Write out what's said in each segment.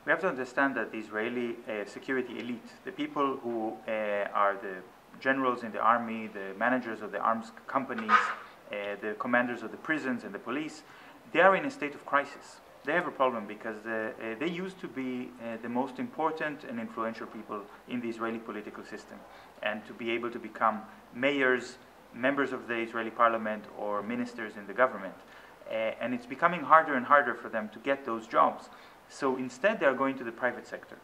We have to understand that the Israeli security elite, the people who are the generals in the army, the managers of the arms companies, the commanders of the prisons and the police, they are in a state of crisis. They have a problem because they used to be the most important and influential people in the Israeli political system, and to be able to become mayors, members of the Israeli parliament, or ministers in the government. And it's becoming harder and harder for them to get those jobs. So instead they are going to the private sector.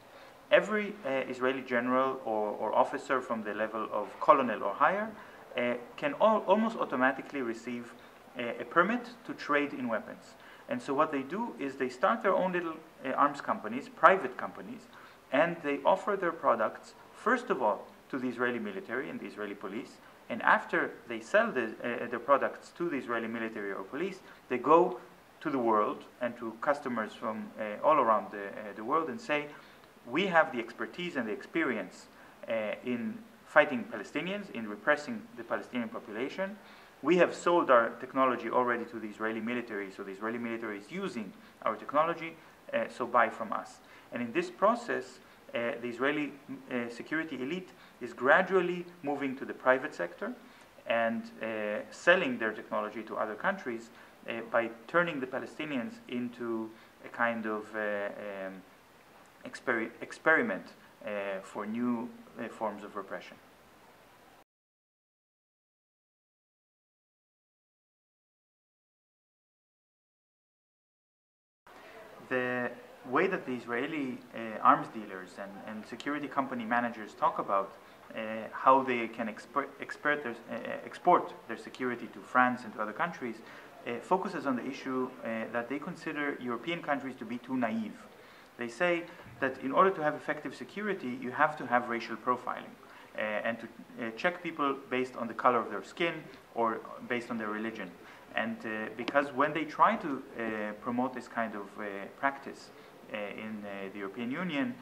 Every Israeli general or officer from the level of colonel or higher can almost automatically receive a permit to trade in weapons. And so what they do is they start their own little arms companies, private companies, and they offer their products, first of all, to the Israeli military and the Israeli police. And after they sell their products to the Israeli military or police, they go to the world and to customers from all around the world and say, we have the expertise and the experience in fighting Palestinians, in repressing the Palestinian population. We have sold our technology already to the Israeli military, so the Israeli military is using our technology, so buy from us. And in this process, the Israeli security elite is gradually moving to the private sector and selling their technology to other countries by turning the Palestinians into a kind of experiment for new forms of repression. The way that the Israeli arms dealers and security company managers talk about how they can export their security to France and to other countries focuses on the issue that they consider European countries to be too naive. They say that in order to have effective security, you have to have racial profiling and to check people based on the color of their skin or based on their religion. And because when they try to promote this kind of practice in the European Union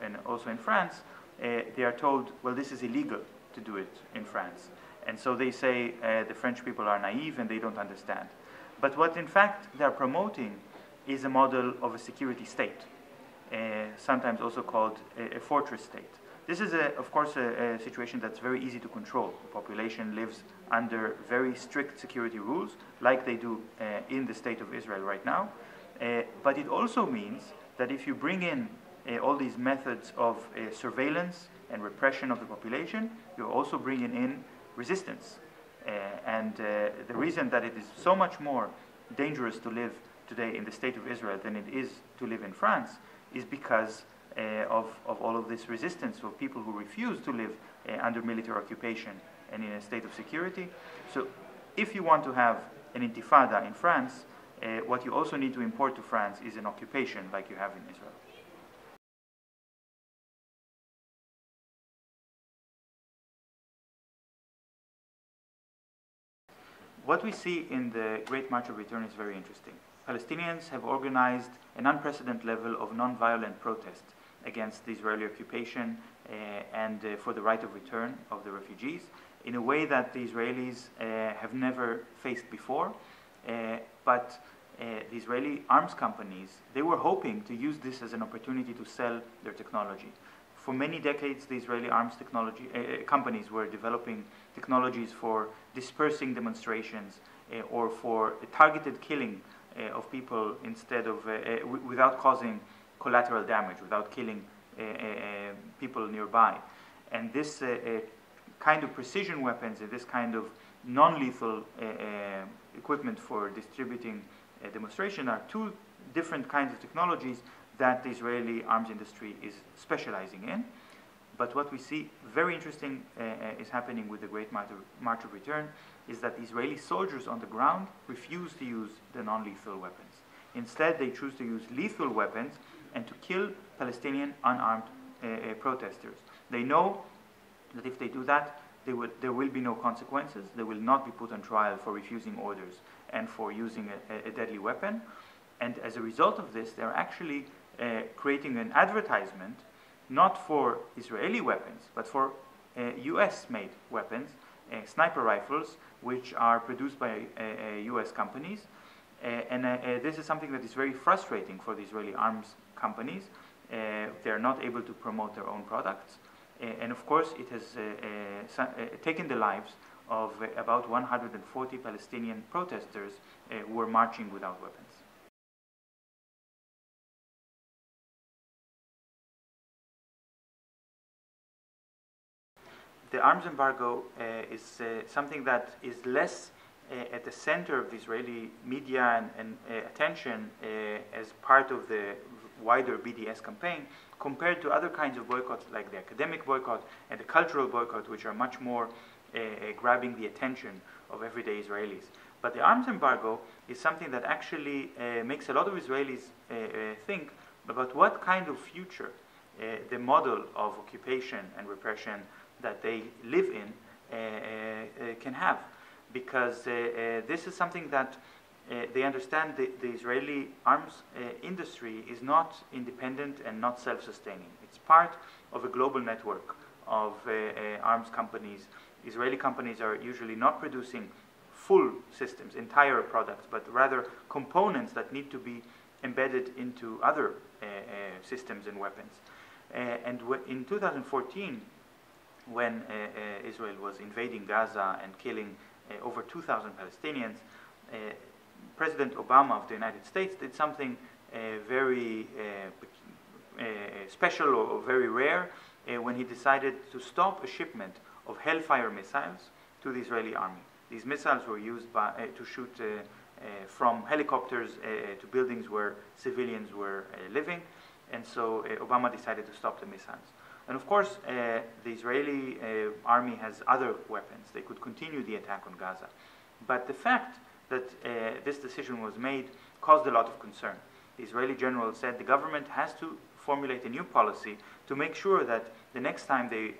and also in France, they are told, well, this is illegal to do it in France. And so they say the French people are naive and they don't understand. But what in fact they are promoting is a model of a security state, sometimes also called a fortress state. This is, of course, a situation that's very easy to control. The population lives under very strict security rules, like they do in the state of Israel right now. But it also means that if you bring in all these methods of surveillance and repression of the population, you're also bringing in resistance. And the reason that it is so much more dangerous to live today in the state of Israel than it is to live in France is because of all of this resistance of people who refuse to live under military occupation and in a state of security. So if you want to have an intifada in France, what you also need to import to France is an occupation like you have in Israel. What we see in the Great March of Return is very interesting. Palestinians have organized an unprecedented level of non-violent protest against the Israeli occupation and for the right of return of the refugees in a way that the Israelis have never faced before. But the Israeli arms companies, they were hoping to use this as an opportunity to sell their technology. For many decades, the Israeli arms technology companies were developing technologies for dispersing demonstrations or for targeted killing of people instead of without causing collateral damage, without killing people nearby. And this kind of precision weapons and this kind of non-lethal equipment for distributing demonstration are two different kinds of technologies that the Israeli arms industry is specializing in. But what we see very interesting is happening with the Great March of Return is that the Israeli soldiers on the ground refuse to use the non-lethal weapons. Instead, they choose to use lethal weapons and to kill Palestinian unarmed protesters. They know that if they do that, there will be no consequences. They will not be put on trial for refusing orders and for using a deadly weapon. And as a result of this, they're actually creating an advertisement not for Israeli weapons, but for US-made weapons, sniper rifles, which are produced by US companies. And this is something that is very frustrating for the Israeli arms companies they're not able to promote their own products. And of course, it has taken the lives of about 140 Palestinian protesters who were marching without weapons. The arms embargo is something that is less at the center of the Israeli media and attention as part of the wider BDS campaign, compared to other kinds of boycotts like the academic boycott and the cultural boycott, which are much more grabbing the attention of everyday Israelis. But the arms embargo is something that actually makes a lot of Israelis think about what kind of future the model of occupation and repression that they live in can have. Because this is something that they understand the Israeli arms industry is not independent and not self-sustaining. It's part of a global network of arms companies. Israeli companies are usually not producing full systems, entire products, but rather components that need to be embedded into other systems and weapons. And in 2014, when Israel was invading Gaza and killing over 2,000 Palestinians, President Obama of the United States did something very special or very rare when he decided to stop a shipment of Hellfire missiles to the Israeli army. These missiles were used to shoot from helicopters to buildings where civilians were living, and so Obama decided to stop the missiles. And of course, the Israeli army has other weapons. They could continue the attack on Gaza. But the fact that this decision was made caused a lot of concern. The Israeli general said the government has to formulate a new policy to make sure that the next time they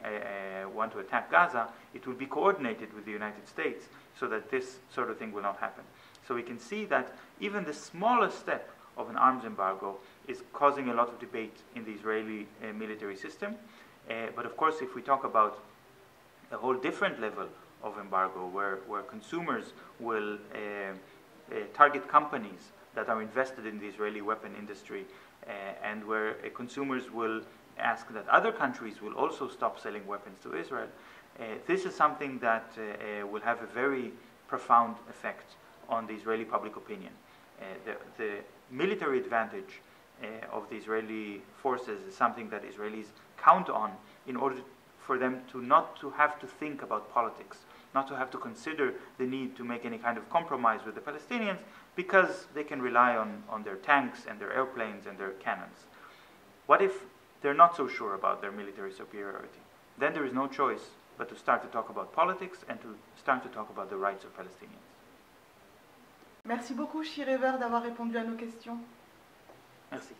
want to attack Gaza, it will be coordinated with the United States so that this sort of thing will not happen. So we can see that even the smallest step of an arms embargo is causing a lot of debate in the Israeli military system. But of course, if we talk about a whole different level of embargo, where consumers will target companies that are invested in the Israeli weapon industry, and where consumers will ask that other countries will also stop selling weapons to Israel, this is something that will have a very profound effect on the Israeli public opinion. The military advantage of the Israeli forces is something that Israelis count on in order for them to not to have to think about politics, not to have to consider the need to make any kind of compromise with the Palestinians, because they can rely on their tanks and their airplanes and their cannons. What if they're not so sure about their military superiority? Then there is no choice but to start to talk about politics and to start to talk about the rights of Palestinians. Merci beaucoup, Shir Ever, d'avoir répondu à nos questions. Merci.